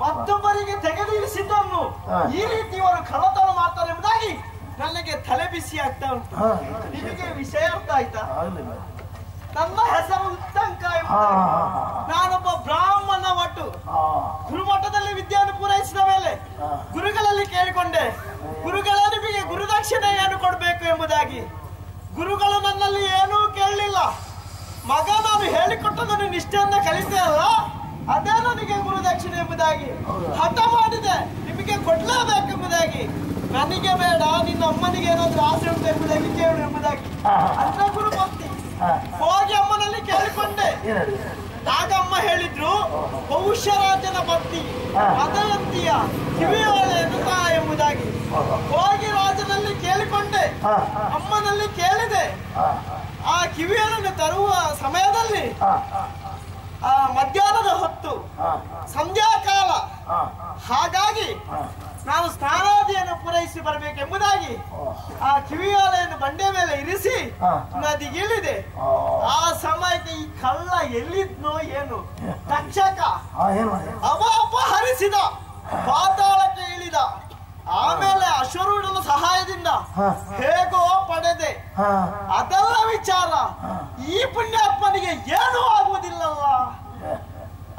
ಮತ್ತೊಬ್ಬರಿಗೆ ತೆಗೆದಿರಿಸಿದ್ದನ್ನು ಈ ರೀತಿ ಇವರು ಕಳ್ಳತನ ಮಾಡ್ತಾರೆ ಎಂಬುದಾಗಿ ನನಗೆ ತಲೆ ಬಿಸಿ ಆಗ್ತಾ ಉಂಟು. ನಿಮಗೆ ವಿಷಯ ಅರ್ಥ ಆಯ್ತಾ? ನನ್ನ ಹೆಸರು ಉತ್ತಂಕ. ನಾನೊಬ್ಬ ಬ್ರಾಹ್ಮಣ ಒಟ್ಟು ಗುರುಮಠದಲ್ಲಿ ವಿದ್ಯೆಯನ್ನು ಪೂರೈಸಿದ ಮೇಲೆ ಗುರುಗಳಲ್ಲಿ ಕೇಳಿಕೊಂಡೆ, ಗುರುಗಳ ನಿಮಗೆ ಗುರುದಕ್ಷಿಣೆ ಏನು ಕೊಡಬೇಕು ಎಂಬುದಾಗಿ. ಗುರುಗಳು ನನ್ನಲ್ಲಿ ಏನೂ ಕೇಳಲಿಲ್ಲ. ಮಗ ನಾನು ಹೇಳಿಕೊಟ್ಟದನ್ನು ನಿಷ್ಠೆಯಿಂದ ಕಲಿತೇನಲ್ಲ, ಅದೇ ನನಗೆ ಗುರುದಕ್ಷಿಣೆ ಎಂಬುದಾಗಿ ಹಠ ಮಾಡಿದೆ. ನಿಮಗೆ ಕೊಡ್ಲೇಬೇಕೆಂಬುದಾಗಿ. ನನಗೆ ಬೇಡ, ನಿನ್ನ ಅಮ್ಮನಿಗೆ ಏನಾದ್ರೂ ಆಸೆ ಉಂಟು ಎಂಬುದಾಗಿ ಕೇಳು ಎಂಬುದಾಗಿ ಅಂದ್ರೆ ಗುರು ಭಕ್ತಿ. ಹೋಗಿ ಅಮ್ಮನಲ್ಲಿ ಕೇಳಿಕೊಂಡೆ. ಆಗ ಅಮ್ಮ ಹೇಳಿದ್ರು, ಬಹುಶರಾಜನ ಭಕ್ತಿ ಅದರಂತೀಯ ಕಿವಿಯೋಳೆಯನ್ನು ತಾ ಎಂಬುದಾಗಿ. ಹೋಗಿ ರಾಜನಲ್ಲಿ ಕೇಳಿಕೊಂಡೆ, ಅಮ್ಮನಲ್ಲಿ ಕೇಳಿದೆ. ಆ ಕಿವಿಯನ್ನು ತರುವ ಸಮಯದಲ್ಲಿ ಮಧ್ಯಾಹ್ನದ ಹೊತ್ತು ಸಂಧ್ಯಾಕಾಲ, ಹಾಗಾಗಿ ನಾನು ಸ್ನಾನಾದಿಯನ್ನು ಪೂರೈಸಿ ಬರಬೇಕೆಂಬುದಾಗಿ ಆ ಕಿವಿಯೋಲೆಯನ್ನು ಬಂಡೆ ಮೇಲೆ ಇರಿಸಿ ನದಿಗಿಳಿದೆ. ಆ ಸಮಯಕ್ಕೆ ಈ ಕಳ್ಳ ಎಲ್ಲಿದ್ನೋ ಏನು, ತಕ್ಷಕ ಅವ ಅಪಹರಿಸಿದ, ಪಾತಾಳಕ್ಕೆ ಇಳಿದ. ಆಮೇಲೆ ಅಶ್ವರೂಢನ ಸಹಾಯದಿಂದ ಹೇಗೋ ಪಡೆದೆ. ಅದೆಲ್ಲ ವಿಚಾರ. ಈ ಪುಣ್ಯಾತ್ಮನಿಗೆ ಏನೂ ಆಗುವುದಿಲ್ಲಲ್ಲ.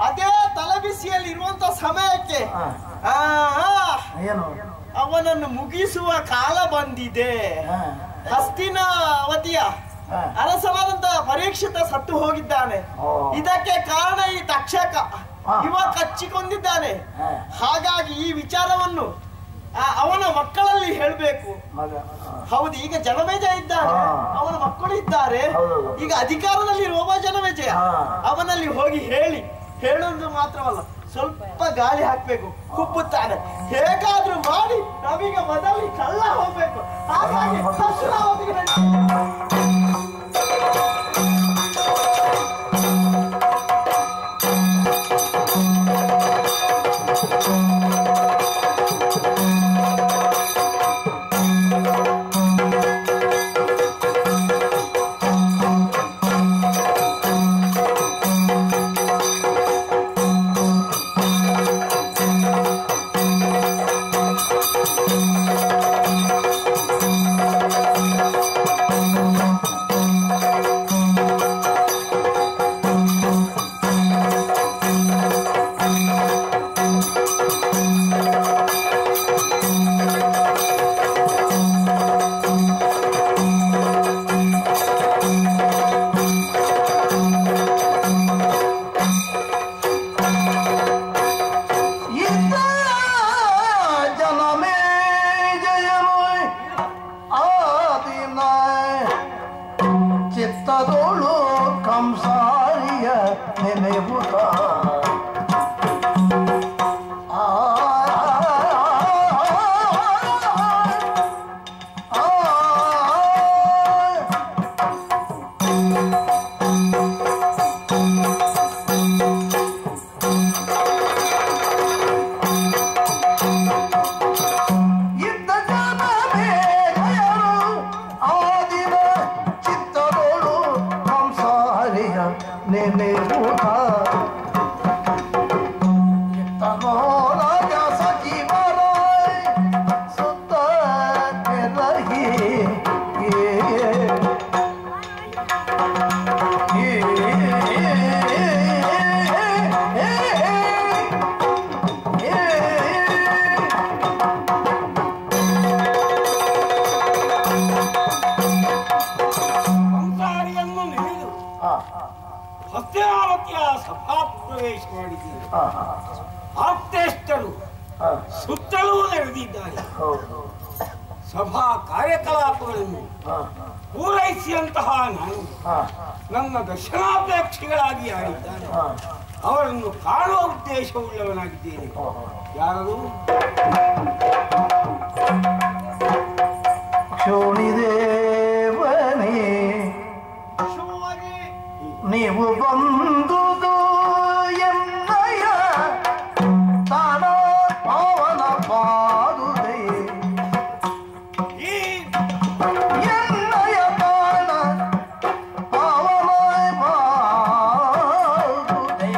ಅದೇ ತಲೆಬಿಸಿಯಲ್ಲಿ ಇರುವಂತ ಸಮಯಕ್ಕೆ ಅವನನ್ನು ಮುಗಿಸುವ ಕಾಲ ಬಂದಿದೆ. ಹಸ್ತಿನಾವತಿಯ ಅರಸನಾದಂತಹ ಪರೀಕ್ಷಿತ ಸತ್ತು ಹೋಗಿದ್ದಾನೆ. ಇದಕ್ಕೆ ಕಾರಣ ಈ ತಕ್ಷಕ. ಇವ ಕಚ್ಚಿಕೊಂಡಿದ್ದಾನೆ. ಹಾಗಾಗಿ ಈ ವಿಚಾರವನ್ನು ಅವನ ಮಕ್ಕಳಲ್ಲಿ ಹೇಳಬೇಕು. ಹೌದು, ಈಗ ಜನಮೇಜಯ ಇದ್ದಾನೆ, ಅವನ ಮಕ್ಕಳು ಇದ್ದಾರೆ. ಈಗ ಅಧಿಕಾರದಲ್ಲಿ ಇರುವ ಜನಮೇಜಯ ಅವನಲ್ಲಿ ಹೋಗಿ ಹೇಳುವುದು ಮಾತ್ರವಲ್ಲ, ಸ್ವಲ್ಪ ಗಾಳಿ ಹಾಕ್ಬೇಕು. ಕುಪ್ಪುತ್ತಾನೆ. ಹೇಗಾದ್ರೂ ಮಾಡಿ ನಮಗೆ ಮೊದಲಿ ಕಳ್ಳ ಹೋಗ್ಬೇಕು. ಹಾಗಾಗಿ ಆಪ್ತೇಷ್ಟರು ಸುತ್ತಲೂ ನೆರೆದಿದ್ದಾರೆ. ಸಭಾ ಕಾರ್ಯಕಲಾಪಗಳನ್ನು ಪೂರೈಸಿದಂತಹ ನಾನು ನನ್ನ ದರ್ಶನಾಪೇಕ್ಷಿಗಳಾಗಿ ಆಡಿದ್ದಾರೆ. ಅವರನ್ನು ಕಾಣುವ ಉದ್ದೇಶವುಳ್ಳವನಾಗಿದ್ದೇನೆ. ಯಾರು? ಶೋಣಿದೇವನೇ, ನೀವು ಬಂದುದು ಎನ್ನಯ ತಾನ ಪಾವನ ಪಾದುದೆ. ಎನ್ನಯ ತಾನ ಪಾವನ ಪಾದುದೆ.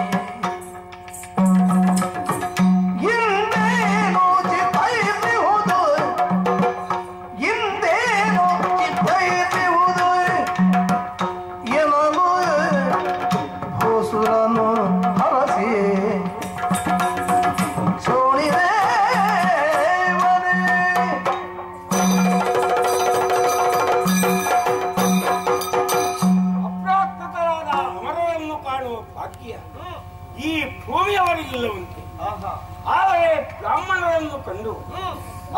ಜನರನ್ನು ಕಂಡು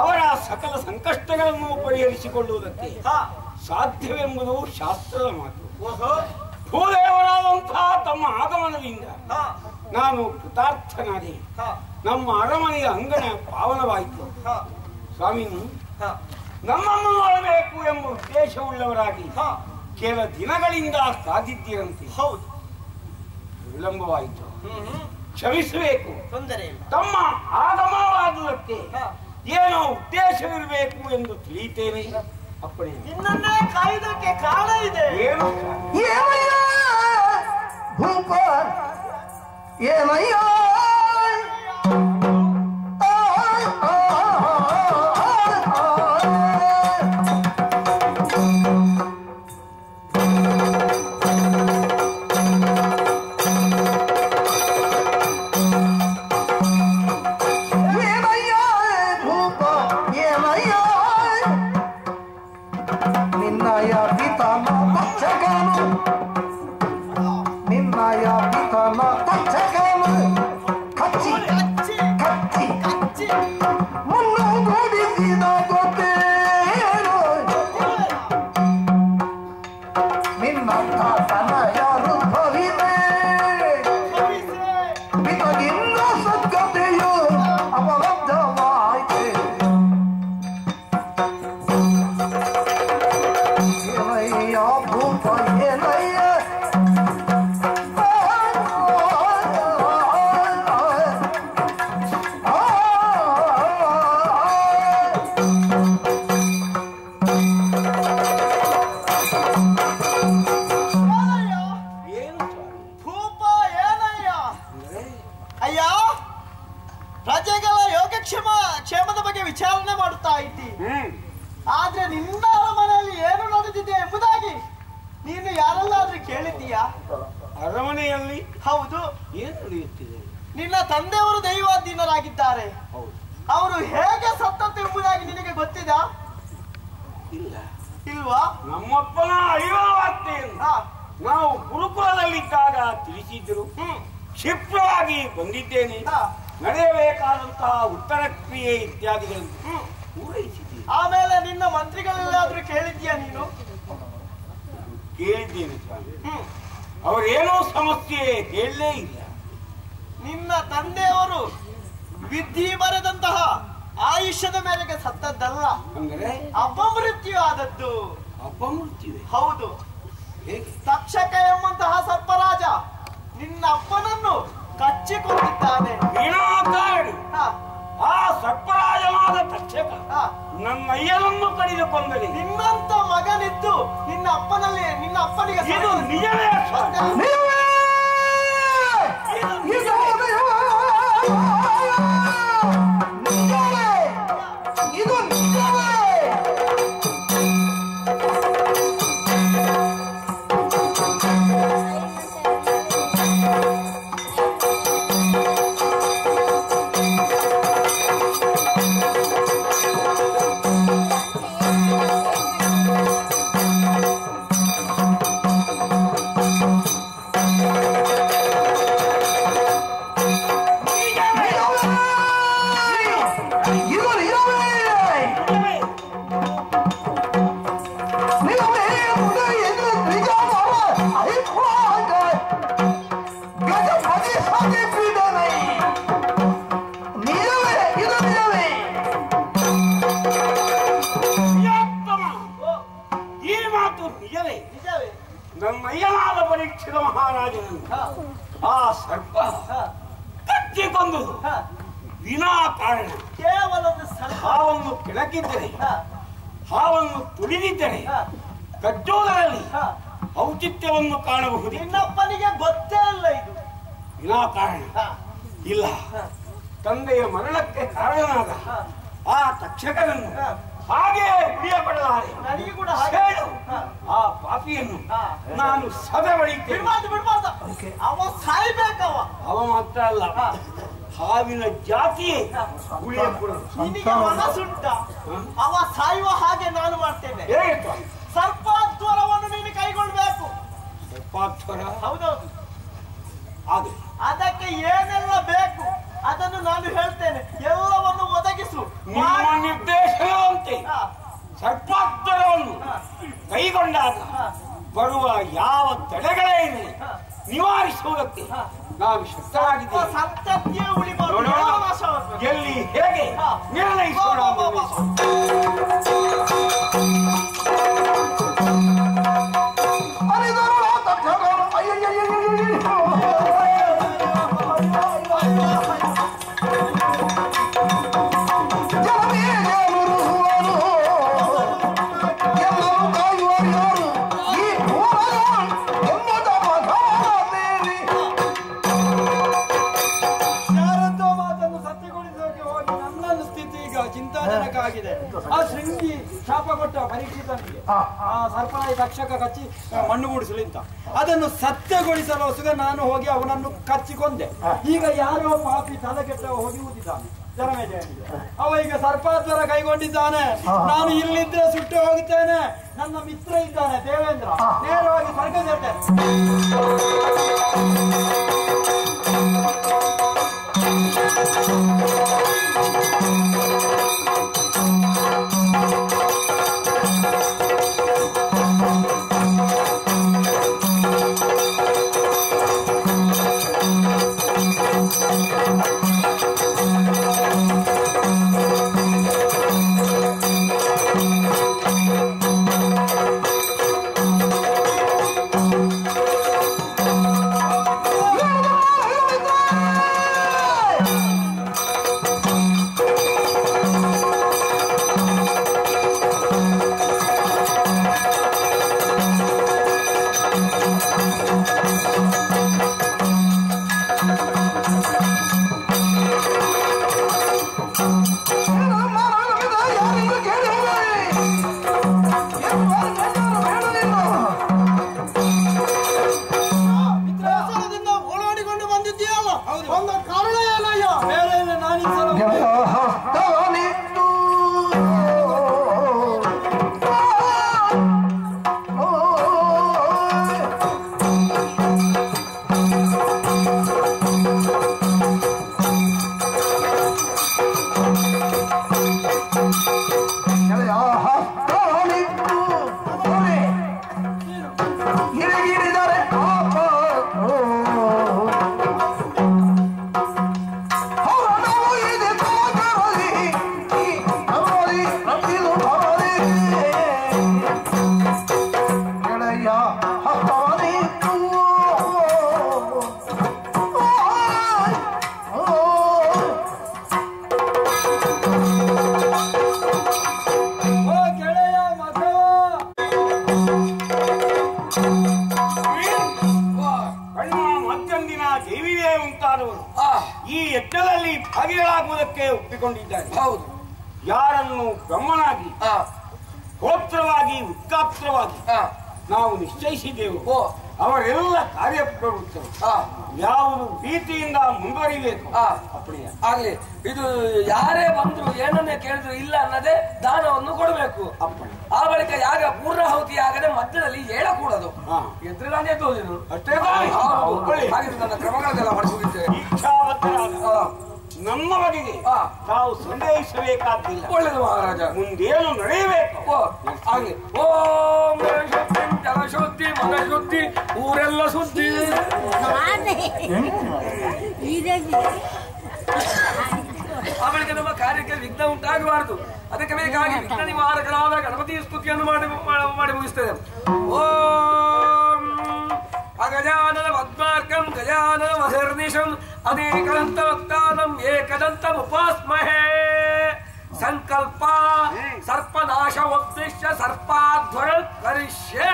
ಅವರ ಸಕಲ ಸಂಕಷ್ಟಗಳನ್ನು ಪರಿಹರಿಸಿಕೊಳ್ಳುವುದಕ್ಕೆ ಸಾಧ್ಯವೆಂಬುದು ಶಾಸ್ತ್ರದ ಮಾತು. ಭೂದೇವರಾದಂತಹ ತಮ್ಮ ಆಗಮನದಿಂದ ನಾನು ಕೃತಾರ್ಥನಾದೆ. ನಮ್ಮ ಅರಮನೆಯ ಅಂಗಣ ಪಾವನವಾಯಿತು. ಸ್ವಾಮಿನು ನಮ್ಮನ್ನು ನೋಡಬೇಕು ಎಂಬ ಉದ್ದೇಶವುಳ್ಳವರಾಗಿ ಕೆಲ ದಿನಗಳಿಂದ ಕಾದಿದ್ದೀರಂತೆ. ಹೌದು, ವಿಳಂಬವಾಯಿತು, ಕ್ಷಮಿಸಬೇಕು. ತೊಂದರೆ ತಮ್ಮ ಆಗಮನವಾದುದಕ್ಕೆ ಏನೋ ಉದ್ದೇಶವಿರಬೇಕು ಎಂದು ತಿಳಿಯುತ್ತೇನೆ. ಅಪ್ಪಣೆ. ನಿನ್ನನ್ನೇ ಕಾಯುವುದಕ್ಕೆ ಕಾರಣ ಇದೆ. ಏನು? ಏನಯ್ಯ ಭೂಪ, ಏನಯ್ಯ ಕ್ಷೇಮದ ಬಗ್ಗೆ ವಿಚಾರಣೆ ಮಾಡುತ್ತಾ ಇದ್ದಿ. ಆದ್ರೆ ನಿನ್ನ ಅರಮನೆಯಲ್ಲಿ ಏನು ನಡೆದಿದೆ ಎಂಬುದಾಗಿ ನೀನು ಯಾರಲ್ಲಾದ್ರೂ ಕೇಳಿದ್ದೀಯಾ? ಅರಮನೆಯಲ್ಲಿ? ಹೌದು. ಏನು ನಡೆಯುತ್ತಿದೆ? ನಿನ್ನ ತಂದೆಯವರು ದೈವಾಧೀನರಾಗಿದ್ದಾರೆ. ಅವರು ಹೇಗೆ ಸತ್ತದ್ದು ಎಂಬುದಾಗಿ ನಿನಗೆ ಗೊತ್ತಿದ? ಇಲ್ಲ. ಇಲ್ವಾ? ನಮ್ಮಪ್ಪನ ಅಳಿವ ವಾರ್ತೆಯನ್ನು ನಾವು ಗುರುಕುಲದಲ್ಲಿದ್ದಾಗ ತಿಳಿಸಿದ್ರು. ಕ್ಷಿಪ್ರವಾಗಿ ಬಂದಿದ್ದೇನೆ. ನಡೆಯಬೇಕಾದಂತಹ ಉತ್ತರ ಕ್ರಿಯೆ ಇತ್ಯಾದಿಗಳನ್ನು ಪೂರೈಸಿದ್ದೀನಿ. ಆಮೇಲೆ ನಿನ್ನ ಮಂತ್ರಿಗಳೆಲ್ಲಾದ್ರೂ ಕೇಳಿದ್ಯಾ ನೀನು? ಕೇಳಿದ್ದೇನೆ ಸ್ವಾಮಿ. ಅವರೇನೋ ಸಮಸ್ಯೆ ಹೇಳಲೇ ಇಲ್ಲ. ನಿನ್ನ ತಂದೆಯವರು ವಿಧಿ ಬರೆದಂತಹ ಆಯುಷ್ಯದ ಮೇರೆಗೆ ಸತ್ತದ್ದಲ್ಲ, ಅಂದರೆ ಅಪಮೃತ್ಯು ಆದದ್ದು. ಅಪಮೃತ್ಯುವೆ? ಹೌದು. ತಕ್ಷಕ ಎಂಬಂತಹ ಸರ್ಪರಾಜ ನಿನ್ನ ಅಪ್ಪನನ್ನು ಕಚ್ಚಿಕೊಂಡಿದ್ದಾನೆ. ಆ ಸರ್ಪರಾಜನಾದ ತಕ್ಷಕ ನನ್ನ ಅಯ್ಯನನ್ನು ಕಡಿದುಕೊಂಡರೆ ನಿನ್ನಂತ ಮಗನಿದ್ದು ನಿನ್ನ ಅಪ್ಪನಿಗೆ ಇದು ನಿಜವೇ? ನಮ್ಮಯ್ಯನಾದ ಪರೀಕ್ಷಿತ ಮಹಾರಾಜನನ್ನು ಆ ಸರ್ಪ ಕಚ್ಚಿಕೊಂಡು ವಿನಾಕಾರಣ ಕೇವಲ ಹಾವನ್ನು ಕೆಳಗಿದ್ದರೆ, ಹಾವನ್ನು ತುಳಿದಿದ್ದರೆ ಕಚ್ಚೋದರಲ್ಲಿ ಔಚಿತ್ಯವನ್ನು ಕಾಣಬಹುದು. ನಿನ್ನಪ್ಪನಿಗೆ ಗೊತ್ತೇ ಇಲ್ಲ ಇದು ವಿನಾಕಾರಣ. ಇಲ್ಲ, ತಂದೆಯ ಮರಣಕ್ಕೆ ಕಾರಣನಾದ ಆ ತಕ್ಷಕನನ್ನು ಹಾಗೆ ಉಳಿಯಪಡಲಾರೆ. ನನಗೆ ಕೂಡ ಹೇಳು, ಆ ಪಾಪಿಯನ್ನು ನಾನು ಸದೆ ಬಳಿತೇನೆ. ಬಿಡ್ಬಾರ್ದು. ಅವ ಸಾಯ್ಬೇಕವ. ಅವ ಮಾತ್ರ ಅಲ್ಲ, ಹಾವಿನ ಜಾತಿಯೇ ಉಳಿಯಪಡಲು. ನಿನಗೆ ಮನಸ್ಸುಂಟ? ಅವ ಸಾಯುವ ಹಾಗೆ ನಾನು ಮಾಡ್ತೇನೆ. ಸರ್ಪಾಧ್ವರವನ್ನು ನೀನು ಕೈಗೊಳ್ಬೇಕು. ಸರ್ಪಾಧ್ವರ? ಹೌದೌದು. ಆದರೆ ಅದಕ್ಕೆ ಏನೆಲ್ಲ ಬೇಕು ಅದನ್ನು ನಾನು ಹೇಳ್ತೇನೆ. ಎಲ್ಲವನ್ನು ಬರುವ ಯಾವ ತಡೆಗಳೇ ಇರಲಿ ನಿವಾರಿಸುವುದಕ್ಕೆ ನಾನು ಶಕ್ತರಾಗಿದ್ದೇನೆ. ಸಂತತಿಯೇ ಉಳಿಬಾರದು. ಎಲ್ಲಿ ಹೇಗೆ ನಿರ್ಣಯಿಸೋಣ. ಆ ಶೃಂಗಿ ಶಾಪ ಕೊಟ್ಟ ಪರೀಕ್ಷಿತನಿಗೆ ಆ ಸರ್ಪನಾಯಿ ತಕ್ಷಕ ಕಚ್ಚಿ ಮಣ್ಣು ಮೂಡಿಸಲಿ ಅಂತ ಅದನ್ನು ಸತ್ಯಗೊಳಿಸಲು ಹೊಸಗ ನಾನು ಹೋಗಿ ಅವನನ್ನು ಕಚ್ಚಿಕೊಂಡೆ. ಈಗ ಯಾರೋ ಪಾಪಿ ತಲೆಕೆಟ್ಟ ಹೋಗಿ ಊದಿದ್ದಾನೆ ಜನಮೇಜಯನಿಗೆ. ಅವ ಈಗ ಸರ್ಪಾದ್ವರ ಕೈಗೊಂಡಿದ್ದಾನೆ. ನಾನು ಇಲ್ಲಿದ್ರೆ ಸುಟ್ಟು ಹೋಗುತ್ತೇನೆ. ನನ್ನ ಮಿತ್ರ ಇದ್ದಾನೆ ದೇವೇಂದ್ರ, ನೇರವಾಗಿ ಸ್ವರ್ಗ ಸೇರ್ತೇನೆ. ಈ ಯಜ್ಞದಲ್ಲಿ ಭಾಗಿಗಳಾಗುವುದಕ್ಕೆ ಒಪ್ಪಿಕೊಂಡಿದ್ದಾರೆ. ಹೌದು, ಯಾರನ್ನು ಬ್ರಹ್ಮನಾಗಿ ಗೋತ್ರವಾಗಿ ಉತ್ಕಾತ್ರವಾಗಿ ನಾವು ನಿಶ್ಚಯಿಸಿದೆವು ಅವರೆಲ್ಲ ಕಾರ್ಯಪ್ರವೃತ್ತರು. ಯಾವುದು ಭೀತಿಯಿಂದ ಮುಂದುವರಿಬೇಕು ಆಗ್ಲಿ. ಇದು ಯಾರೇ ಬಂದ್ರು ಏನನ್ನೇ ಕೇಳಿದ್ರು ಇಲ್ಲ ಅನ್ನದೇ ದಾನವನ್ನು ಕೊಡಬೇಕು. ಆ ಬಳಿಕ ಯಾಗ ಪೂರ್ಣಾಹುತಿ ಆಗದೆ ಮಧ್ಯದಲ್ಲಿ ಹೇಳಕೂಡದು. ಎದುರು ನಾನು ಎದ್ದು ಅಷ್ಟೇ. ಹಾಗೆ ನನ್ನ ಕ್ರಮಗಳನ್ನೆಲ್ಲ ಮಾಡಿಸುತ್ತಿದ್ದೇವೆ. ನಮ್ಮ ಬಗೆಗೆ ನಾವು ಸಂದೇಹಿಸಬೇಕಾಗಿಲ್ಲ. ಒಳ್ಳೆಯದು ಮಹಾರಾಜ, ಮುಂದೇನು ನಡೆಯಬೇಕು ಆಗ್ಲಿ. ಓಂ ಜಲಶುದ್ಧಿ ಮನಶುದ್ಧಿ ಊರೆಲ್ಲ ಸುದ್ದಿ. ಆ ಬಳಿಕ ನಮ್ಮ ಕಾರ್ಯಕ್ಕೆ ವಿಘ್ನ ಉಂಟಾಗಬಾರದು. ಅದಕ್ಕೆ ಬೇಕಾಗಿ ವಿಘ್ನ ನಿವಾರಕರಾದ ಗಣಪತಿ ಸ್ತುತಿಯನ್ನು ಮಾಡಿ ಮುಗಿಸ್ತೇವೆ. ಓಂ ಅಗಜಾನನ ಪದ್ಮಾರ್ಕಂ ಗಜಾನನ ಮಹರ್ನಿಶಂ ಅನೇಕದಂತ ವಕ್ತಾನಂ ಏಕದಂತಂ ಉಪಾಸ್ಮಹೇ. ಸಂಕಲ್ಪ ಸರ್ಪನಾಶ ಉದ್ದೇಶ ಸರ್ಪಾಧ್ವರ ಕರಿಷ್ಯೇ.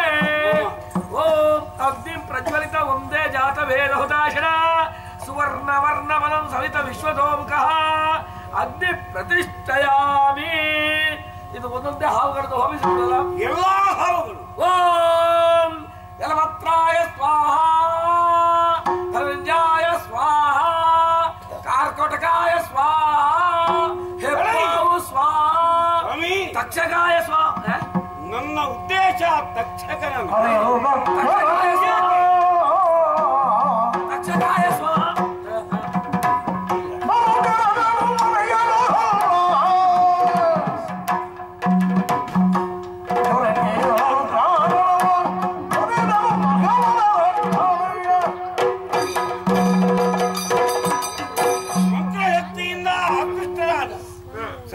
ಓಂ ಅಗ್ನಿ ಪ್ರಜ್ವಲಿತ ಒಂದೇ ಜಾತ ವೇದ ಹುತಾಶನ ಸುವರ್ಣ ವರ್ಣ ಮನಂ ಸವಿತ ವಿಶ್ವದೋಮುಖಃ ಅಗ್ನಿ ಪ್ರತಿಷ್ಠಯಾಮಿ. ಇದು ಒಂದೊಂದೇ ಹಾವುಗಳದ್ದು ಹೋಮಿಸಿಬಿಡಲ್ಲ ಎಲ್ಲಾ ಹಾವುಗಳು. ಓಂ ಯಲಮತ್ರಾಯ ಸ್ವಾಹ, ಧನಂಜಾಯ ಸ್ವಾಹ, ಕಾರ್ಕೋಟಕಾಯ ಸ್ವಾಹ, ಹೆಬ್ಬಾವು ಸ್ವಾಹ, ತಕ್ಷಕಾಯ ಸ್ವಾಹ. ನನ್ನ ಉದ್ದೇಶ ತಕ್ಷಕನ ತಕ್ಷಕಾಯ ಸ್ವಾಹ.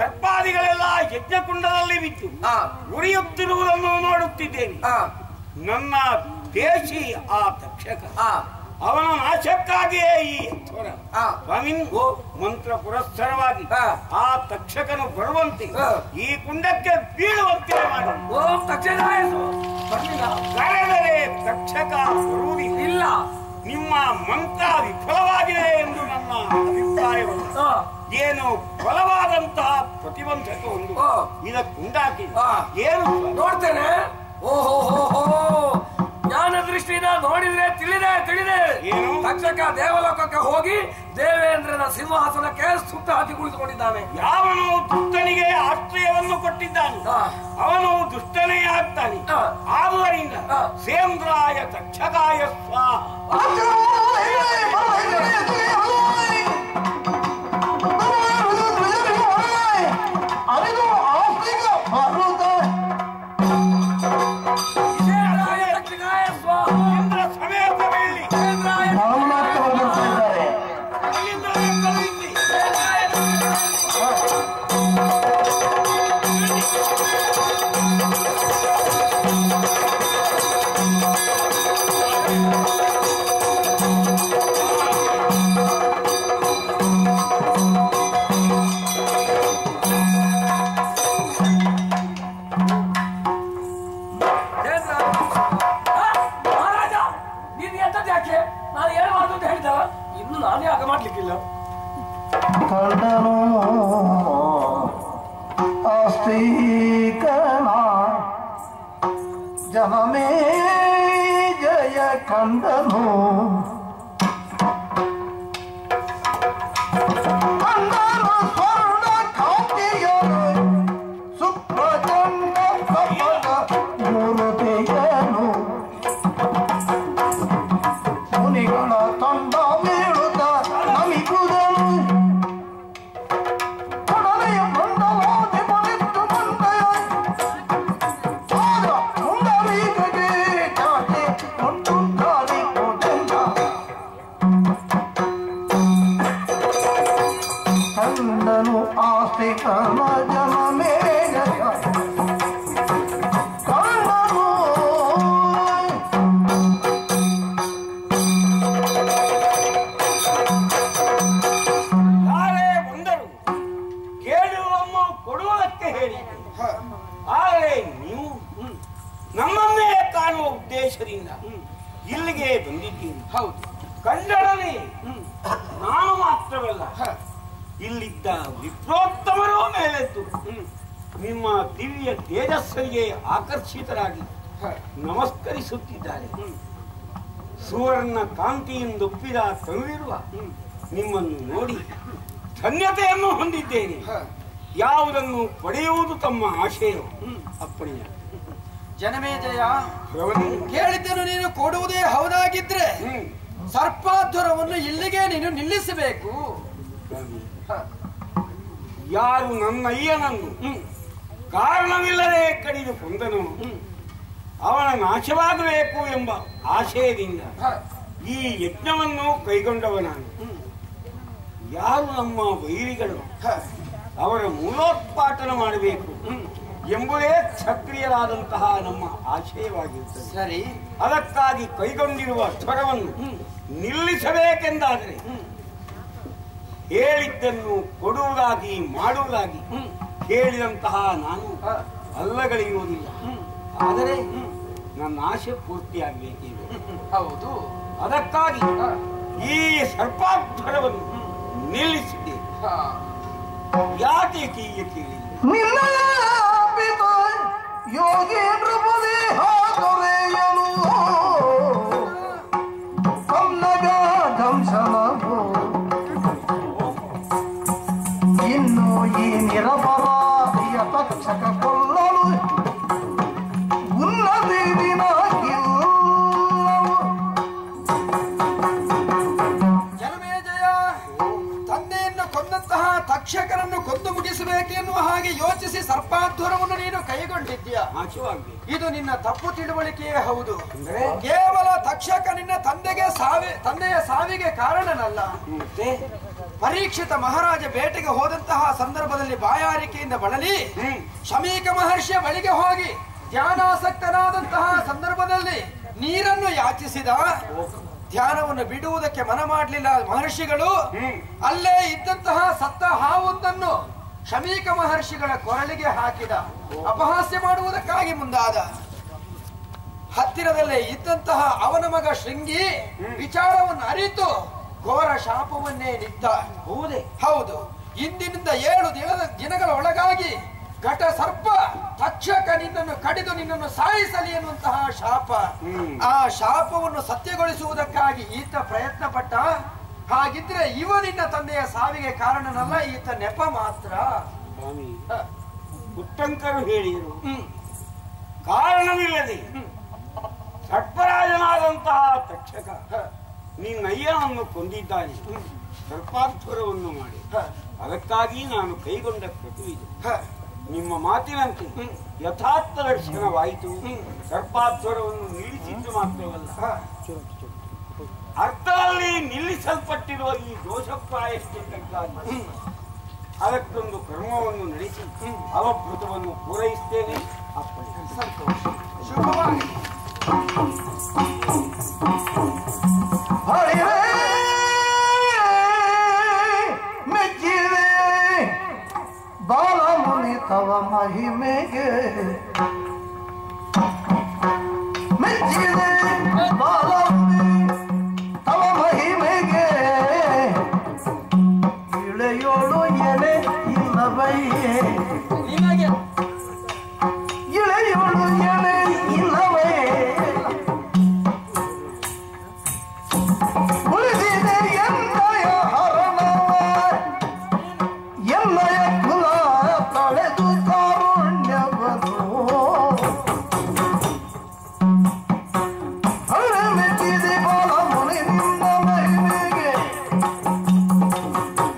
ಸರ್ಪಾದಿಗಳೆಲ್ಲ ಯಜ್ಞಕುಂಡದಲ್ಲಿ ಬಿದ್ದು ಉರಿಯುತ್ತಿರುವುದನ್ನು ನೋಡುತ್ತಿದ್ದೇನೆ. ನನ್ನ ದೇಶಿ ಆ ತಕ್ಷಕ ಅವನ ನಾಶಕ್ಕಾಗಿಯೇ ಈ ಮಂತ್ರ ಪುರಸ್ಸರವಾಗಿ ಆ ತಕ್ಷಕನು ಬರುವಂತೆ ಈ ಕುಂಡಕ್ಕೆ ಬೀಳುವಂತೆ ಮಾಡಿ ಕರೆದರೆ ತಕ್ಷಕ ಬರುವುದಿಲ್ಲ. ನಿಮ್ಮ ಮಂತ್ರ ವಿಫಲವಾಗಿದೆ ಎಂದು ನನ್ನ ಅಭಿಪ್ರಾಯವನ್ನು ಏನು ಬಲವಾದಂತಹ ಪ್ರತಿಬಂಧಕ ಒಂದು ಇದಕ್ಕುಂಟಾಕಿ ಏನು ನೋಡ್ತೇನೆ. ಓಹೋ ಜ್ಞಾನ ದೃಷ್ಟಿಯಿಂದ ನೋಡಿದ್ರೆ ತಿಳಿದೆ ತಕ್ಷಕ ದೇವಲೋಕಕ್ಕೆ ಹೋಗಿ ದೇವೇಂದ್ರನ ಸಿಂಹಾಸನಕ್ಕೆ ಸುತ್ತ ಹಾಕಿ ಕುಳಿತುಕೊಂಡಿದ್ದಾನೆ. ಯಾವನು ದುಷ್ಟನಿಗೆ ಆಶ್ರಯವನ್ನು ಕೊಟ್ಟಿದ್ದಾನೆ ಅವನು ದುಷ್ಟನೇ ಆಗ್ತಾನೆ. ಆದುದರಿಂದ ಸೇಂದ್ರಾಯ ತಕ್ಷಕಾಯ ಸ್ವಾಹ. ಕಂಡನು ಆಸ್ತಿಕನ ಜನಮೇ ಜಯ ಕಂಡನು ಕಂಡನು ಸ್ವರ್ಣ ಕಾಂತಿಯನು ಸುಪ್ರಚಂಡ ಮೂರುತಿಯನು ಮುನಿಗಳ ತಂಡ ಬೀಳುತ್ತ ನಮಿಗುದನು ಕೊಡಲೆಯ ಮಂಡಲಾದಿ ಮನೆತ್ತು ಮಂಡೆಯ ಆಗ ಮುಂಡರೀಗಗೆ ಚಾಚೆ ಕೊಂಡು ಗಾಳಿ ಕೋಟೆಂದ ಕಂಡನು ಆಸ್ತಿಕನ ಜನಮೇ ಜಯ ಕಂಡನು. ಆದರೆ ನೀವು ನಮ್ಮನ್ನೇ ಕಾಣುವ ಉದ್ದೇಶದಿಂದ ಇಲ್ಲಿಗೆ ಬಂದಿದ್ದೀರಿ. ಹೌದು, ಕಂಡರಲ್ಲಿ ನಾನು ಮಾತ್ರವಲ್ಲ ಇಲ್ಲಿದ್ದ ವಿಪ್ರೋತ್ತಮರೂ ಮೇಲೆದ್ದು ನಿಮ್ಮ ದಿವ್ಯ ತೇಜಸ್ಸಿಗೆ ಆಕರ್ಷಿತರಾಗಿ ನಮಸ್ಕರಿಸುತ್ತಿದ್ದಾರೆ. ಸುವರ್ಣ ಕಾಂತಿಯಿಂದೊಪ್ಪಿದ ತಂದಿರುವ ನಿಮ್ಮನ್ನು ನೋಡಿ ಧನ್ಯತೆಯನ್ನು ಹೊಂದಿದ್ದೇನೆ. ಯಾವುದನ್ನು ಪಡೆಯುವುದು ತಮ್ಮ ಆಶಯ ಅಪ್ಪಣೆಯ. ಜನಮೇಜಯ, ಕೇಳಿದ್ದನ್ನು ನೀನು ಕೊಡುವುದೇ ಹೌದಾಗಿದ್ರೆ ಸರ್ಪಾಧ್ವರವನ್ನು ಇಲ್ಲಿಗೆ ನೀನು ನಿಲ್ಲಿಸಬೇಕು. ಯಾರು ನನ್ನ ಅಯ್ಯನನ್ನು ಕಾರಣವಿಲ್ಲದೆ ಕಡಿದು ಕೊಂದನು ಅವನ ನಾಶವಾಗಬೇಕು ಎಂಬ ಆಶಯದಿಂದ ಈ ಯಜ್ಞವನ್ನು ಕೈಗೊಂಡವನಾನು. ಯಾರು ನಮ್ಮ ವೈರಿಗಳು ಅವರ ಮೂಲೋತ್ಪಾಟನ ಮಾಡಬೇಕು ಎಂಬುದೇ ಕ್ಷತ್ರಿಯರಾದಂತಹ ನಮ್ಮ ಆಶಯವಾಗಿರುತ್ತದೆ. ಸರಿ, ಅದಕ್ಕಾಗಿ ಕೈಗೊಂಡಿರುವ ಸ್ವರವನ್ನು ನಿಲ್ಲಿಸಬೇಕೆಂದಾದರೆ ಹೇಳಿದ್ದನ್ನು ಕೊಡುವುದಾಗಿ ಮಾಡುವುದಾಗಿ ಹೇಳಿದಂತಹ ನಾನು ಅಲ್ಲಗಳಿರುವುದಿಲ್ಲ. ಆದರೆ ನನ್ನ ಆಶೆ ಪೂರ್ತಿಯಾಗಬೇಕಿದೆ. ಹೌದು, ಅದಕ್ಕಾಗಿ ಈ ಸರ್ಪಾಧ್ವರವನ್ನು ನಿಲ್ಲಿಸಿದೆ. ಯಾಕೆ ಕೇಳಿ ಯೋಗೇಂದ್ರ ದೊರೆಯನು ಕನ್ನಗ ದಂಶನವು ಇನ್ನು ಈ ನಿರಪರಾಧಿಯ ತಕ್ಷಕ ಕೊಲ್ಲಲು ಉನ್ನತಿ ದಿನಗಿಲ್ಲವು. ಜನಮೇಜಯ, ತಂದೆಯನ್ನು ಕೊಂದಂತಹ ತಕ್ಷಕರನ್ನು ಕೊಂದು ಮುಗಿಸಬೇಕೆನ್ನುವ ಹಾಗೆ ಯೋಚಿಸಿ ಸರ್ಪಾಧ್ವರವನ್ನು ನೀನು ಕೈಗೊಂಡಿದ್ದೀಯ. ಇದು ನಿನ್ನ ತಪ್ಪು ತಿಳುವಳಿಕೆಯೇ ಹೌದು. ಕೇವಲ ತಕ್ಷಕ ನಿನ್ನ ತಂದೆಯ ಸಾವಿಗೆ ಕಾರಣನಲ್ಲ. ಪರೀಕ್ಷಿತ ಮಹಾರಾಜ ಬೇಟೆಗೆ ಹೋದಂತಹ ಸಂದರ್ಭದಲ್ಲಿ ಬಾಯಾರಿಕೆಯಿಂದ ಬಳಲಿ ಶಮೀಕ ಮಹರ್ಷಿಯ ಬಳಿಗೆ ಹೋಗಿ ಧ್ಯಾನಾಸಕ್ತನಾದಂತಹ ಸಂದರ್ಭದಲ್ಲಿ ನೀರನ್ನು ಯಾಚಿಸಿದ. ಧ್ಯಾನವನ್ನು ಬಿಡುವುದಕ್ಕೆ ಮನ ಮಾಡಲಿಲ್ಲ ಮಹರ್ಷಿಗಳು. ಅಲ್ಲೇ ಇದ್ದಂತಹ ಸತ್ತ ಹಾವೊಂದನ್ನು ಶಮೀಕ ಮಹರ್ಷಿಗಳ ಕೊರಳಿಗೆ ಹಾಕಿದ. ಅಪಹಾಸ್ಯ ಮಾಡುವುದಕ್ಕಾಗಿ ಮುಂದಾದ. ಹತ್ತಿರದಲ್ಲೇ ಇದ್ದಂತಹ ಅವನ ಮಗ ಶೃಂಗಿ ವಿಚಾರವನ್ನು ಅರಿತು ಘೋರ ಶಾಪವನ್ನೇ ನಿತ್ತ. ಹೌದು, ಇಂದಿನಿಂದ 7 ದಿನಗಳ ಒಳಗಾಗಿ ಘಟ ಸರ್ಪ ತಕ್ಷಕ ನಿನ್ನನ್ನು ಕಡಿದು ನಿನ್ನನ್ನು ಸಾಯಿಸಲಿ ಎನ್ನುವಂತಹ ಶಾಪ. ಆ ಶಾಪವನ್ನು ಸತ್ಯಗೊಳಿಸುವುದಕ್ಕಾಗಿ ಈತ ಪ್ರಯತ್ನ ಪಟ್ಟ. ಹಾಗಿದ್ರೆ ಇವ ನಿನ್ನ ತಂದೆಯ ಸಾವಿಗೆ ಕಾರಣನಲ್ಲ, ಈತ ನೆಪ ಮಾತ್ರ. ಉತ್ತಂಕರು ಹೇಳಿದರು, ಕಾರಣವಿಲ್ಲದೆ ಸರ್ಪರಾಜನಾದಂತಹ ತಕ್ಷಕ ನಿನ್ನಯ್ಯನನ್ನು ಕೊಂದಿದ್ದಾನೆ, ಸರ್ಪಾರ್ಥರವನ್ನು ಮಾಡಿ. ಅದಕ್ಕಾಗಿ ನಾನು ಕೈಗೊಂಡ ಕೃತಿಯಿದೆ. ನಿಮ್ಮ ಮಾತಿನಂತೆ ಯಥಾರ್ಥ ದರ್ಶನವಾಯಿತು. ಸರ್ಪಾರ್ಥರವನ್ನು ನಿಲ್ಲಿಸಿದ್ದು ಮಾತ್ರವಲ್ಲ, ಅರ್ಥದಲ್ಲಿ ನಿಲ್ಲಿಸಲ್ಪಟ್ಟಿರುವ ಈ ದೋಷಪ್ರಾಯಶ್ಚಿತ್ತಕ್ಕಾಗಿ ಅದಕ್ಕೊಂದು ಕರ್ಮವನ್ನು ನಡೆಸಿ ಅವಭೃತವನ್ನು ಪೂರೈಸುತ್ತೇನೆ. ಸಂತೋಷ, ಶುಭವಾಗಿ. ಮೆಚ್ಚಿದೆ ಬಾಲಮುನಿ ತವ ಮಹಿಮೆಗೆ, ಮೆಚ್ಚಿದೆ ಬಾಲಮುನಿ ತವ ಮಹಿಮೆಗೆ, ಇಳೆಯೋಳು ಎಲೆ ಇಲ್ಲವಯ್ಯೇ, ಇಳೆಯೋಳು ಎಲೆ ಇಲ್ಲವೇ, ಉಳಿದಿದೆ ಎನ್ನಯ ಹರಣವ, ಎನ್ನಯ ಕುಲ ತಳೆದು ಕಾರುಣ್ಯವನ್ನು, ಅರೆ ಮೆಚ್ಚಿದೆ ಬಾಲಮುನಿ ನಿನ್ನ ಮಹಿಮೆಗೆ,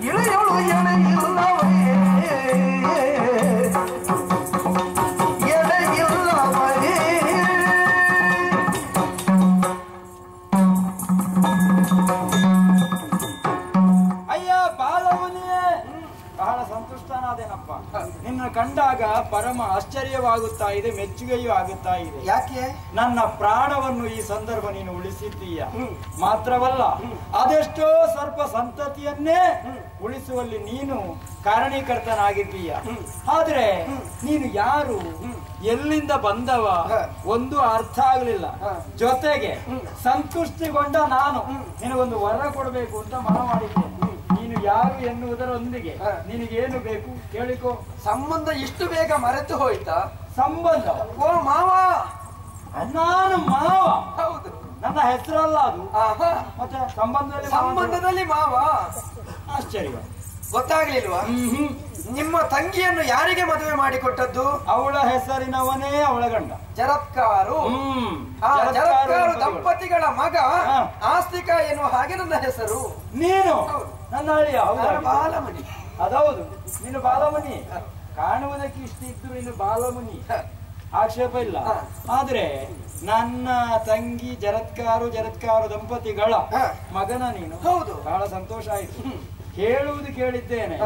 ಇಳೆಯೋಳು ಎಲೆ ಇಲ್ಲವೇ, ಎಲೆ ಇಲ್ಲವೇ. ಅಯ್ಯ ಬಾಲಮುನಿಯೇ, ಬಹಳ ಸಂತುಷ್ಟನಾದೇನಪ್ಪ. ನಿನ್ನ ಕಂಡಾಗ ಪರಮ ಆಶ್ಚರ್ಯವಾಗುತ್ತಾ ಇದೆ, ಮೆಚ್ಚುಗೆಯೂ ಆಗುತ್ತಾ ಇದೆ. ಯಾಕೆ? ನನ್ನ ಪ್ರಾಣವನ್ನು ಈ ಸಂದರ್ಭ ನೀನು ಉಳಿಸಿದ್ದೀಯ. ಮಾತ್ರವಲ್ಲ, ಅದೆಷ್ಟೋ ಸರ್ಪ ಸಂತತಿಯನ್ನೇ ಉಳಿಸುವಲ್ಲಿ ನೀನು ಕಾರಣೀಕರ್ತನಾಗಿದ್ದೀಯ. ಆದ್ರೆ ನೀನು ಯಾರು, ಎಲ್ಲಿಂದ ಬಂದವ ಒಂದು ಅರ್ಥ ಆಗ್ಲಿಲ್ಲ. ಜೊತೆಗೆ ಸಂತುಷ್ಟಿಗೊಂಡ ನಾನು ನಿನಗೊಂದು ವರ ಕೊಡಬೇಕು ಅಂತ ಮನ ಮಾಡಿದ್ದೇನೆ. ನೀನು ಯಾರು ಎನ್ನುವುದರೊಂದಿಗೆ ನಿನಗೇನು ಬೇಕು ಕೇಳಿಕೋ. ಸಂಬಂಧ ಇಷ್ಟು ಬೇಗ ಮರೆತು ಹೋಯ್ತಾ? ಸಂಬಂಧ? ಓ ಮಾವ. ನಾನು ಮಾವ? ಹೌದು. ನನ್ನ ಹೆಸರಲ್ಲ ಅದು. ಮತ್ತೆ ಸಂಬಂಧದಲ್ಲಿ ಮಾವ. ಆಶ್ಚರ್ಯ. ಗೊತ್ತಾಗ್ಲಿಲ್ವಾ? ನಿಮ್ಮ ತಂಗಿಯನ್ನು ಯಾರಿಗೆ ಮದುವೆ ಮಾಡಿಕೊಟ್ಟದ್ದು? ಅವಳ ಹೆಸರಿನವನೇ ಅವಳ ಗಂಡ ಜರತ್ಕಾರು. ಜರತ್ಕಾರು ದಂಪತಿಗಳ ಮಗ ಆಸ್ತಿಕ ಎನ್ನುವ ಹಾಗೆ ನನ್ನ ಹೆಸರು. ನೀನು ನನ್ನ ಅಳಿಯ? ಬಾಲಮುನಿ. ಅದೌದು, ನೀನು ಬಾಲಮುನಿ. ಕಾಣುವುದಕ್ಕೆ ಇಷ್ಟ ಇದ್ರು ನೀನು ಬಾಲಮುನಿ, ಆಕ್ಷೇಪ ಇಲ್ಲ. ಆದ್ರೆ ನನ್ನ ತಂಗಿ ಜರತ್ಕಾರು ದಂಪತಿಗಳ ಮಗನ ನೀನು. ಹೌದು. ಬಹಳ ಸಂತೋಷ ಆಯ್ತು. ಕೇಳುವುದು ಕೇಳಿದ್ದೇನೆ,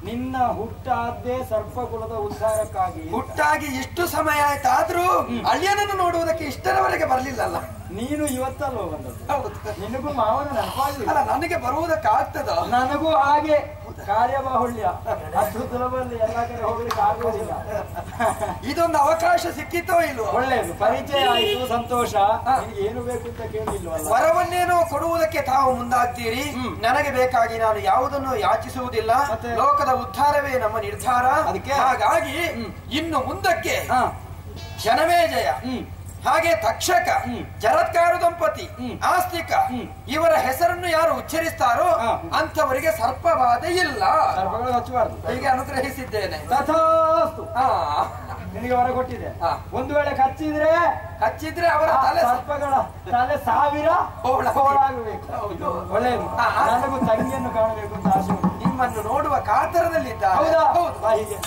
ನಿನ್ನ ಹುಟ್ಟಾದ್ದೇ ಸರ್ಪಕುಲದ ಉದ್ಧಾರಕ್ಕಾಗಿ. ಹುಟ್ಟಾಗಿ ಇಷ್ಟು ಸಮಯ ಆಯ್ತಾದ್ರೂ ಅಳಿಯನನ್ನು ನೋಡುವುದಕ್ಕೆ ಇಷ್ಟರವರೆಗೆ ಬರ್ಲಿಲ್ಲಲ್ಲ. ನೀನು ಇವತ್ತಲ್ವ ಬಂದದ್ದು? ಹೌದು. ನಿನಗೂ ಮಾವನ ನೆನಪಾಗಲಿಲ್ಲ? ಅಲ್ಲ, ನನಗೆ ಬರುವುದಕ್ಕೆ ಆಗ್ತದ? ನನಗೂ ಹಾಗೆ ಕಾರ್ಯಬಾಹುಳ್ಯ, ಅಷ್ಟು ಸುಲಭದಲ್ಲಿ ಎಲ್ಲ ಕಡೆ ಹೋಗ್ಲಿಕ್ಕೆ ಆಗುವುದಿಲ್ಲ. ಇದೊಂದು ಅವಕಾಶ ಸಿಕ್ಕಿತೋ ಇಲ್ವೋ? ಒಳ್ಳೇದು, ಪರಿಚಯ ಆಯ್ತು, ಸಂತೋಷ. ಏನು ಬೇಕು ಅಂತ ಕೇಳಿಲ್ವಲ್ಲ? ವರವನ್ನೇನೋ ಕೊಡುವುದಕ್ಕೆ ತಾವು ಮುಂದಾಗ್ತೀರಿ. ನನಗೆ ಬೇಕಾಗಿ ನಾನು ಯಾವುದನ್ನು ಯಾಚಿಸುವುದಿಲ್ಲ. ಲೋಕದ ಉದ್ಧಾರವೇ ನಮ್ಮ ನಿರ್ಧಾರ. ಅದಕ್ಕೆ ಹಾಗಾಗಿ ಇನ್ನು ಮುಂದಕ್ಕೆ ಜನಮೇಜಯ, ಹಾಗೆ ತಕ್ಷಕ, ಜರತ್ಕಾರು ದಂಪತಿ, ಆಸ್ತಿಕ ಇವರ ಹೆಸರನ್ನು ಯಾರು ಉಚ್ಚರಿಸ್ತಾರೋ ಅಂತವರಿಗೆ ಸರ್ಪಬಾಧೆ ಇಲ್ಲ. ಸರ್ಪಗಳು ಹಚ್ಚಬಾರದು. ಹೀಗೆ ಅನುಗ್ರಹಿಸಿದ್ದೇನೆ. ತಥಾಸ್ತು. ನಿನಗೆ ವರ ಕೊಟ್ಟಿದೆ. ಒಂದು ವೇಳೆ ಕಚ್ಚಿದ್ರೆ ಅವರ ತಲೆ, ಸರ್ಪಗಳ ತಲೆ 1000 ಹೋಳಾಗಬೇಕು. ಒಳ್ಳೆಯದು. ನನಗೂ ತಂಗಿಯನ್ನು ಕಾಣಬೇಕು ಅಂತ ಆಸೆ ಉಂಟು. ನಿಮ್ಮನ್ನು ನೋಡುವ ಕಾತರದಲ್ಲಿದ್ದಾರೆ. ಹೌದಾ? ಹೀಗೆ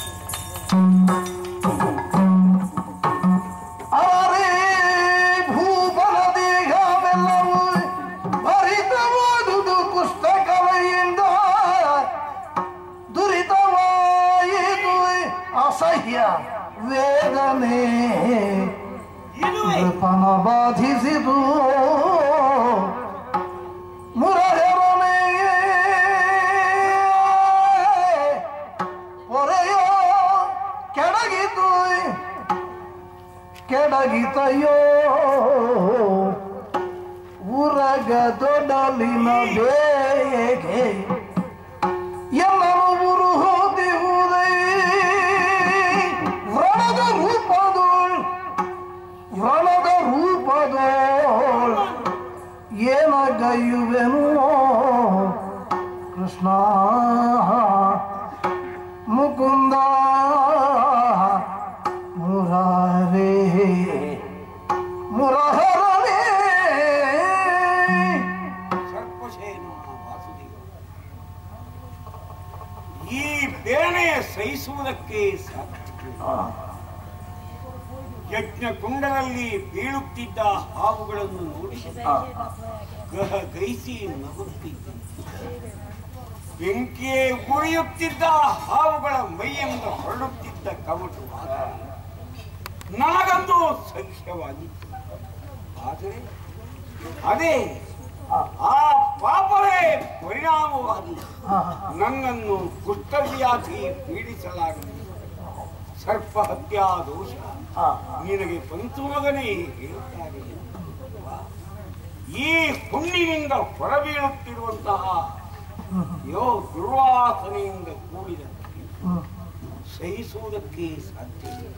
ಅವರೇ ಭೂಪನ ದೇಹವೆಲ್ಲವೂ ಭರಿತವಾದುದು ಪುಸ್ತಕವೆಯಿಂದ ಪ್ರೀತಿಯ ವೇದನೆ ಇದುವೇ ಕೃಪನ ಬಾಧಿಸಿದು ಮುರಹರನೆ ಪೊರೆಯೋ ಕೆಡಗಿತಯೋ ಉರಗ ದೊಡಲಿನ ಬೇಗೆ ಎಲ್ಲರೂ ಉರುಹುದಿರುವುದೇ ವ್ರಣದ ರೂಪದೋಳ್ ಏನಗೈಯುವೆನು ಕೃಷ್ಣ ಮುಕುಂದ ಮುರಾರೇ ಮುರಹರನೇ ಸರ್ಪಸೇನ ವಾಸುದೇವ, ಈ ಬೇನೆ ಸಹಿಸುವುದಕ್ಕೆ ಸಾಧ್ಯವಿಲ್ಲ. ಯಜ್ಞ ಕುಂಡದಲ್ಲಿ ಬೀಳುತ್ತಿದ್ದ ಹಾವುಗಳನ್ನು ನೋಡಿ ಗಹಿಸಿ ನಗುತ್ತಿದ್ದ, ಬೆಂಕಿಯೇ ಉರಿಯುತ್ತಿದ್ದ ಹಾವುಗಳ ಮೈಯಿಂದ ಹೊರಡುತ್ತಿದ್ದ ಕವಟು ನನಗಂತೂ ಸಖ್ಯವಾಗಿತ್ತು. ಆದರೆ ಅದೇ ಆ ಪಾಪವೇ ಪರಿಣಾಮವಾಗಿ ನನ್ನನ್ನು ಕುಷ್ಠವ್ಯಾಧಿ ಪೀಡಿಸಲಾಗಿದೆ. ಸರ್ಪ ಹತ್ಯಾ ದೋಷ ನಿನಗೆ ಬಂತು ಮಗನೇ ಹೇಳ್ತಾರೆ. ಈ ಹುಣ್ಣಿನಿಂದ ಹೊರಬೀಳುತ್ತಿರುವಂತಹ ದುರ್ವಾಸನೆಯಿಂದ ಕೂಡಿದ ಸಹಿಸುವುದಕ್ಕೆ ಸಾಧ್ಯವಿಲ್ಲ.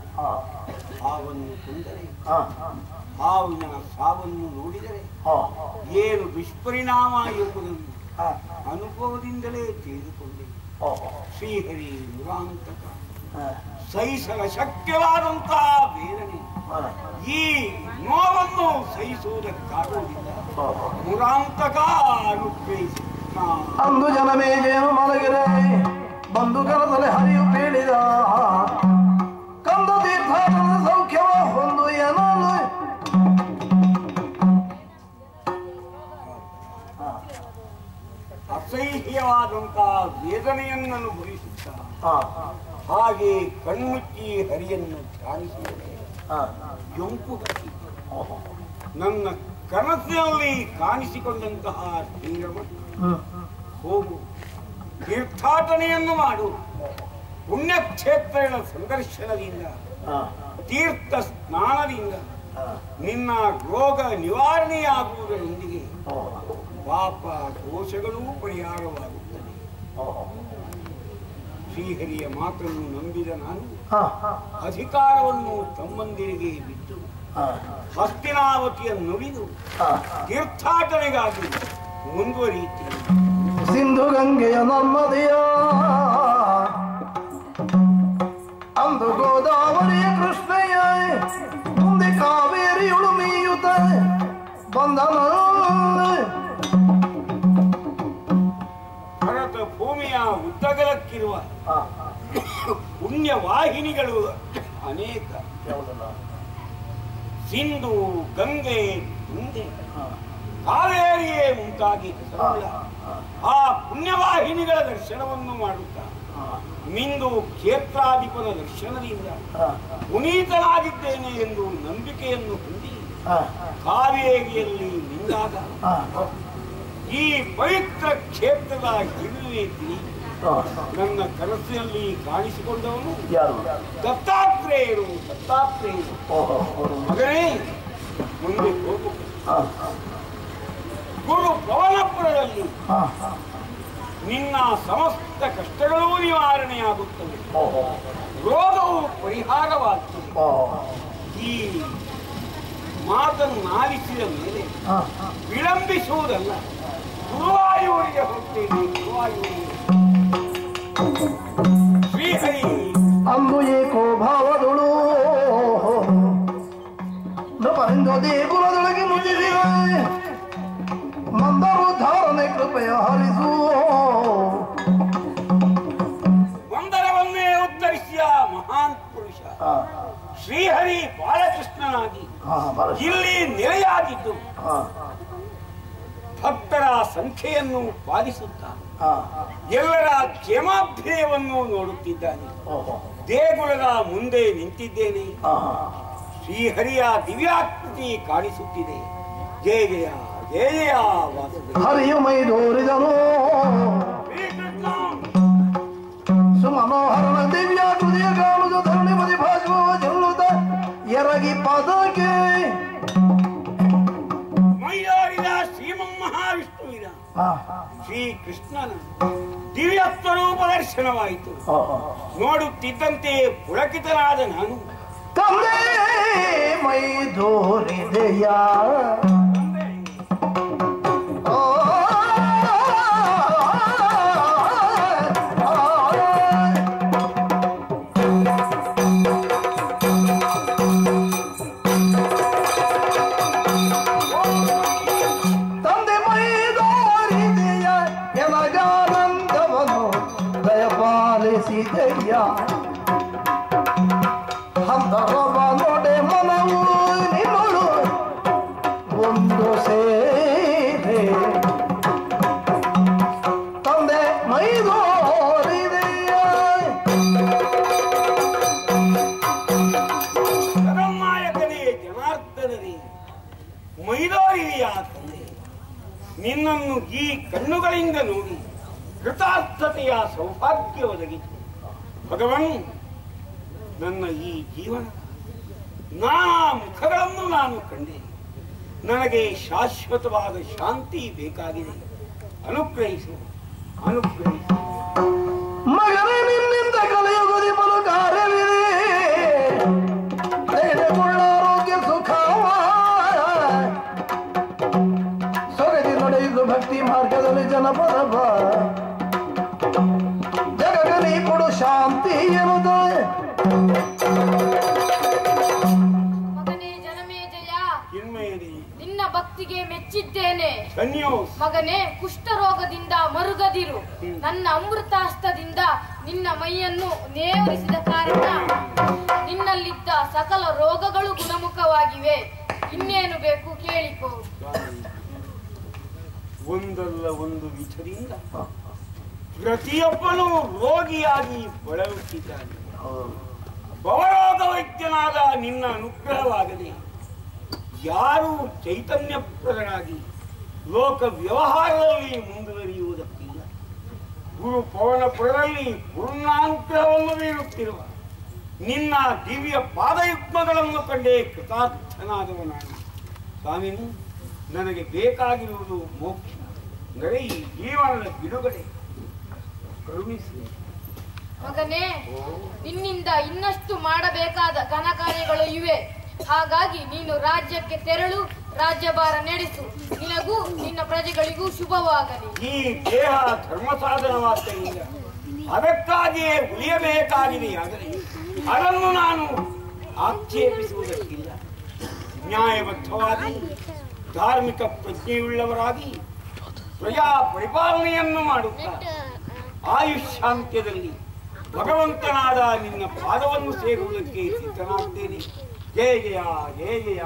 ಹಾವನ್ನು ಕೊಂದರೆ, ಹಾವಿನ ಸಾವನ್ನು ನೋಡಿದರೆ ಏನು ದುಷ್ಪರಿಣಾಮ ಎಂಬುದನ್ನು ಅನುಭವದಿಂದಲೇ ತಿಳಿದುಕೊಂಡೆ. ಶ್ರೀಹರಿ ಮುರಾಂತಕ ಸಹಿಸಲ ಶಕ್ಯವಾದಂತಹ ವೇದನೆ, ಈ ನೋವನ್ನು ಸಹಿಸುವುದಕ್ಕಾಗುವುದಿಲ್ಲ. ಮುರಾಂತಕ ಅನುಗ್ರಹಿಸಿ. ಅಂದು ಜನಮೇಜೇನು ಮಲಗಿರೆ ಬಂದು ಕರದಲ್ಲಿ ಹರಿಯು ಪೀಡಿದ ಕಂದ ತೀರ್ಥಾಟದ ಸೌಖ್ಯವ ಹೊಂದು ಏನಲು ಅಸಹ್ಯವಾದಂತಹ ವೇದನೆಯನ್ನು ಅನುಭವಿಸುತ್ತ ಹಾಗೆ ಕಣ್ಮುಚ್ಚಿ ಹರಿಯನ್ನು ಧ್ಯಾನಿಸಿದರೆ ಯೊಂಪು ಹಸಿ ನನ್ನ ಕನಸಿನಲ್ಲಿ ಕಾಣಿಸಿಕೊಂಡಂತಹ ಶ್ರೀರಮ ಹೋಗು, ತೀರ್ಥಾಟನೆಯನ್ನು ಮಾಡು. ಪುಣ್ಯಕ್ಷೇತ್ರಗಳ ಸಂದರ್ಶನದಿಂದ, ತೀರ್ಥ ಸ್ನಾನದಿಂದ ನಿನ್ನ ರೋಗ ನಿವಾರಣೆಯಾಗುವುದರೊಂದಿಗೆ ಪಾಪ ದೋಷಗಳೂ ಪರಿಹಾರವಾಗುತ್ತದೆ. ಶ್ರೀಹರಿಯ ಮಾತನ್ನು ನಂಬಿದ ನಾನು ಅಧಿಕಾರವನ್ನು ತಮ್ಮಂದಿರಿಗೆ ಬಿಟ್ಟು ಹಸ್ತಿನಾವತಿಯನ್ನು ನುಡಿದು ತೀರ್ಥಾಟನೆಗಾಗಿ ಮುಂದುವರಿಯುತ್ತೇನೆ. ಸಿಂಧು ಗಂಗೆಯ ನಮ್ಮದೆಯ ಅಂದು ಗೋದಾವರಿಯ ಕೃಷ್ಣಯ್ಯ ಮುಂದೆ ಕಾವೇರಿಯುಳು ಮೀಯುತ್ತ ಬಂದನ. ಭರತ ಭೂಮಿಯ ಉದ್ದಗಲಕ್ಕಿರುವ ಪುಣ್ಯವಾಹಿನಿಗಳು ಅನೇಕ. ಸಿಂಧು, ಗಂಗೆ, ಮುಂದೆ ಕಾವೇರಿಯೇ ಮುಂತಾಗಿ ಆ ಪುಣ್ಯವಾಹಿನಿಗಳ ದರ್ಶನವನ್ನು ಮಾಡುತ್ತಾ ಮಿಂದು ಕ್ಷೇತ್ರಾಧಿಪನ ದರ್ಶನದಿಂದ ಪುನೀತನಾಗಿದ್ದೇನೆ ಎಂದು ನಂಬಿಕೆಯನ್ನು ಹೊಂದಿ ಕಾವೇರಿಯಲ್ಲಿ ನಿಂತಾಗ ಈ ಪವಿತ್ರ ಕ್ಷೇತ್ರದ ಹಿರಿಮೆ ತಿಳಿದು ನನ್ನ ಕನಸಿನಲ್ಲಿ ಕಾಣಿಸಿಕೊಂಡವನು ದತ್ತಾತ್ರೇಯರು. ಮಗನೇ, ಮುಂದೆ ಹೋಗು. ಗುರು ಪವನಪುರದಲ್ಲಿ ನಿನ್ನ ಸಮಸ್ತ ಕಷ್ಟಗಳೂ ನಿವಾರಣೆಯಾಗುತ್ತವೆ, ರೋಗವು ಪರಿಹಾರವಾಗುತ್ತದೆ. ಈ ಮಾತನ್ನು ಆಲಿಸಿದ ಮೇಲೆ ವಿಳಂಬಿಸುವುದಲ್ಲ, ಗುರುವಾಯೂರಿಗೆ ಹೋಗ್ತೇನೆ. ಗುರುವಾಯೂರಿಗೆ ಶ್ರೀಹರಿ ಅಂದು ಏಕೋ ಭಾವದೊಳು ನೃಪರಿಂದ ದೇಗುಲದೊಳಗೆ ನುಡಿದಿದೆ ಮಂದರು ಧಾರಣೆ ಕೃಪೆಯ ಹರಿಸು. ವಂದನವನ್ನೇ ಉತ್ತರಿಸಿದ ಮಹಾನ್ ಪುರುಷ ಶ್ರೀಹರಿ ಬಾಲಕೃಷ್ಣನಾಗಿ ಇಲ್ಲಿ ನೆಲೆಯಾಗಿದ್ದು ಭಕ್ತರ ಸಂಖ್ಯೆಯನ್ನು ಪಾಲಿಸುತ್ತಾ ಎಲ್ಲರ ಕ್ಷೇಮಾಭ್ಯಯವನ್ನು ನೋಡುತ್ತಿದ್ದಾನೆ. ದೇಗುಲದ ಮುಂದೆ ನಿಂತಿದ್ದೇನೆ. ಶ್ರೀಹರಿಯ ದಿವ್ಯಾಕೃತಿ ಕಾಣಿಸುತ್ತಿದೆ. ಜಯ ಜಯ ಜಯ ಜಯ ವಾಸುದೇವ. ಹರಿಯು ಮೈ ತೋರಿದನು ಸುಮನೋಹರನ ದಿವ್ಯಾಕೃತಿಯ ಕಾಣುವುದು ಧರಣಿ ಮದಿ ಭಾಷುವ ಚೆಲ್ಲುತ್ತ ಎರಗಿ ಪದಕ್ಕೆ ಮೈದಾರಿದ ಶ್ರೀಮನ್ಮಹಾವಿಷ್ಣುವಿನ ಶ್ರೀಕೃಷ್ಣನ ದಿವ್ಯ ಸ್ವರೂಪ ದರ್ಶನವಾಯಿತು. ನೋಡುತ್ತಿದ್ದಂತೆ ಪುಳಕಿತನಾದ ನಾನು ತಂದೆ ಮೈ ತೋರಿದೆಯ ಹಂದರವ ನೋಡೆ ಮನವು ನಿನ್ನಳು ಒಂದು ಸೇರೆ ತಂದೆ ಮೈದೋರಿದೆಯ ಜಗನ್ಮಾಯಕನೇ ಜನಾರ್ದನನೇ ಮೈದೋರಿದೆಯ ತಂದೆ. ನಿನ್ನನ್ನು ಈ ಕಣ್ಣುಗಳಿಂದ ನೋಡಿ ಕೃತಾರ್ಥತೆಯ ಸೌಭಾಗ್ಯ ಒದಗಿತು. ಭಗವನ್, ನನ್ನ ಈ ಜೀವನ ನಾನಾ ಮುಖಗಳನ್ನು ನಾನು ಕಂಡೆ. ನನಗೆ ಶಾಶ್ವತವಾದ ಶಾಂತಿ ಬೇಕಾಗಿದೆ. ಅನುಗ್ರಹಿಸು ಅನುಗ್ರಹಿಸು. ಮಗನೇ, ನಿನ್ನಿಂದ ಕಲಿಯುಗದಿ ಬಲು ಕಾರ್ಯವಿದೆ. ಆರೋಗ್ಯ ಸುಖವ ಸೊಗದಿ ನಡೆಯುವುದು ಭಕ್ತಿ ಮಾರ್ಗದಲ್ಲಿ ಜನಪದ ಜಗಗಲಿ ಕೊಡು ಶಾಂತಿ ಎನ್ನುವುದು. ಮಗನೇ ಜನಮೇಜಯ, ಚಿನ್ಮಯನೇ, ನಿನ್ನ ಭಕ್ತಿಗೆ ಮೆಚ್ಚಿದ್ದೇನೆ. ಧನ್ಯೋಸ್. ಮಗನೇ, ಕುಷ್ಠರೋಗದಿಂದ ಮರುಗದಿರು. ನನ್ನ ಅಮೃತಾಸ್ತದಿಂದ ನಿನ್ನ ಮೈಯನ್ನು ನೇವರಿಸಿದ ಕಾರಣ ನಿನ್ನಲ್ಲಿದ್ದ ಸಕಲ ರೋಗಗಳು ಗುಣಮುಖವಾಗಿವೆ. ಇನ್ನೇನು ಬೇಕು ಕೇಳಿಕೋ. ಒಂದಲ್ಲ ಒಂದು ವಿಧದಿಂದ ಪ್ರತಿಯೊಬ್ಬನೂ ರೋಗಿಯಾಗಿ ಬಳಲುತ್ತಿದ್ದಾನೆ. ಭವರೋಗ ವೈದ್ಯನಾದ ನಿನ್ನ ಅನುಗ್ರಹವಾಗದೆ ಯಾರೂ ಚೈತನ್ಯಪ್ರದರಾಗಿ ಲೋಕ ವ್ಯವಹಾರದಲ್ಲಿ ಮುಂದುವರಿಯುವುದಕ್ಕಿಲ್ಲ. ಗುರು ಪವನಪುರದಲ್ಲಿ ಪೂರ್ಣಾನುಗ್ರಹವನ್ನು ಬೀರುತ್ತಿರುವ ನಿನ್ನ ದಿವ್ಯ ಪಾದಯುಗ್ಮಗಳನ್ನು ಕಂಡೇ ಕೃತಾರ್ಥನಾದವನಾಗಿ. ಸ್ವಾಮಿನಿ, ನನಗೆ ಬೇಕಾಗಿರುವುದು ಮೋಕ್ಷ, ಅಂದರೆ ಈ ಜೀವನದ ಬಿಡುಗಡೆ ಕರುಣಿಸಿ. ಮಗನೇ, ನಿನ್ನಿಂದ ಇನ್ನಷ್ಟು ಮಾಡಬೇಕಾದ ಘನ ಕಾರ್ಯಗಳು ಇವೆ. ಹಾಗಾಗಿ ನೀನು ರಾಜ್ಯಕ್ಕೆ ತೆರಳು, ರಾಜ್ಯಭಾರ ನಡೆಸು. ನಿನಗೂ ನಿನ್ನ ಪ್ರಜೆಗಳಿಗೂ ಶುಭವಾಗಲಿ. ಈ ದೇಹ ಧರ್ಮ ಸಾಧನವಾದ್ದರಿಂದ ಅದಕ್ಕಾಗಿಯೇ ಉಳಿಯಬೇಕಾಗಿದೆಯಾದರೆ ಅದನ್ನು ನಾನು ಆಕ್ಷೇಪಿಸುವುದಕ್ಕಿಲ್ಲ. ನ್ಯಾಯಬದ್ಧವಾಗಿ ಧಾರ್ಮಿಕ ಪ್ರಜ್ಞೆಯುಳ್ಳವರಾಗಿ ಪ್ರಜಾ ಪರಿಪಾಲನೆಯನ್ನು ಮಾಡುತ್ತಾ ಆಯುಷ್ಯಾಂತ್ಯದಲ್ಲಿ ಭಗವಂತನಾದ ನಿನ್ನ ಪಾದವನ್ನು ಸೇರುವುದಕ್ಕೆ ಸಿದ್ಧನಾಗ್ತೇನೆ. ಜಯ ಜಯ ಜಯ ಜಯ.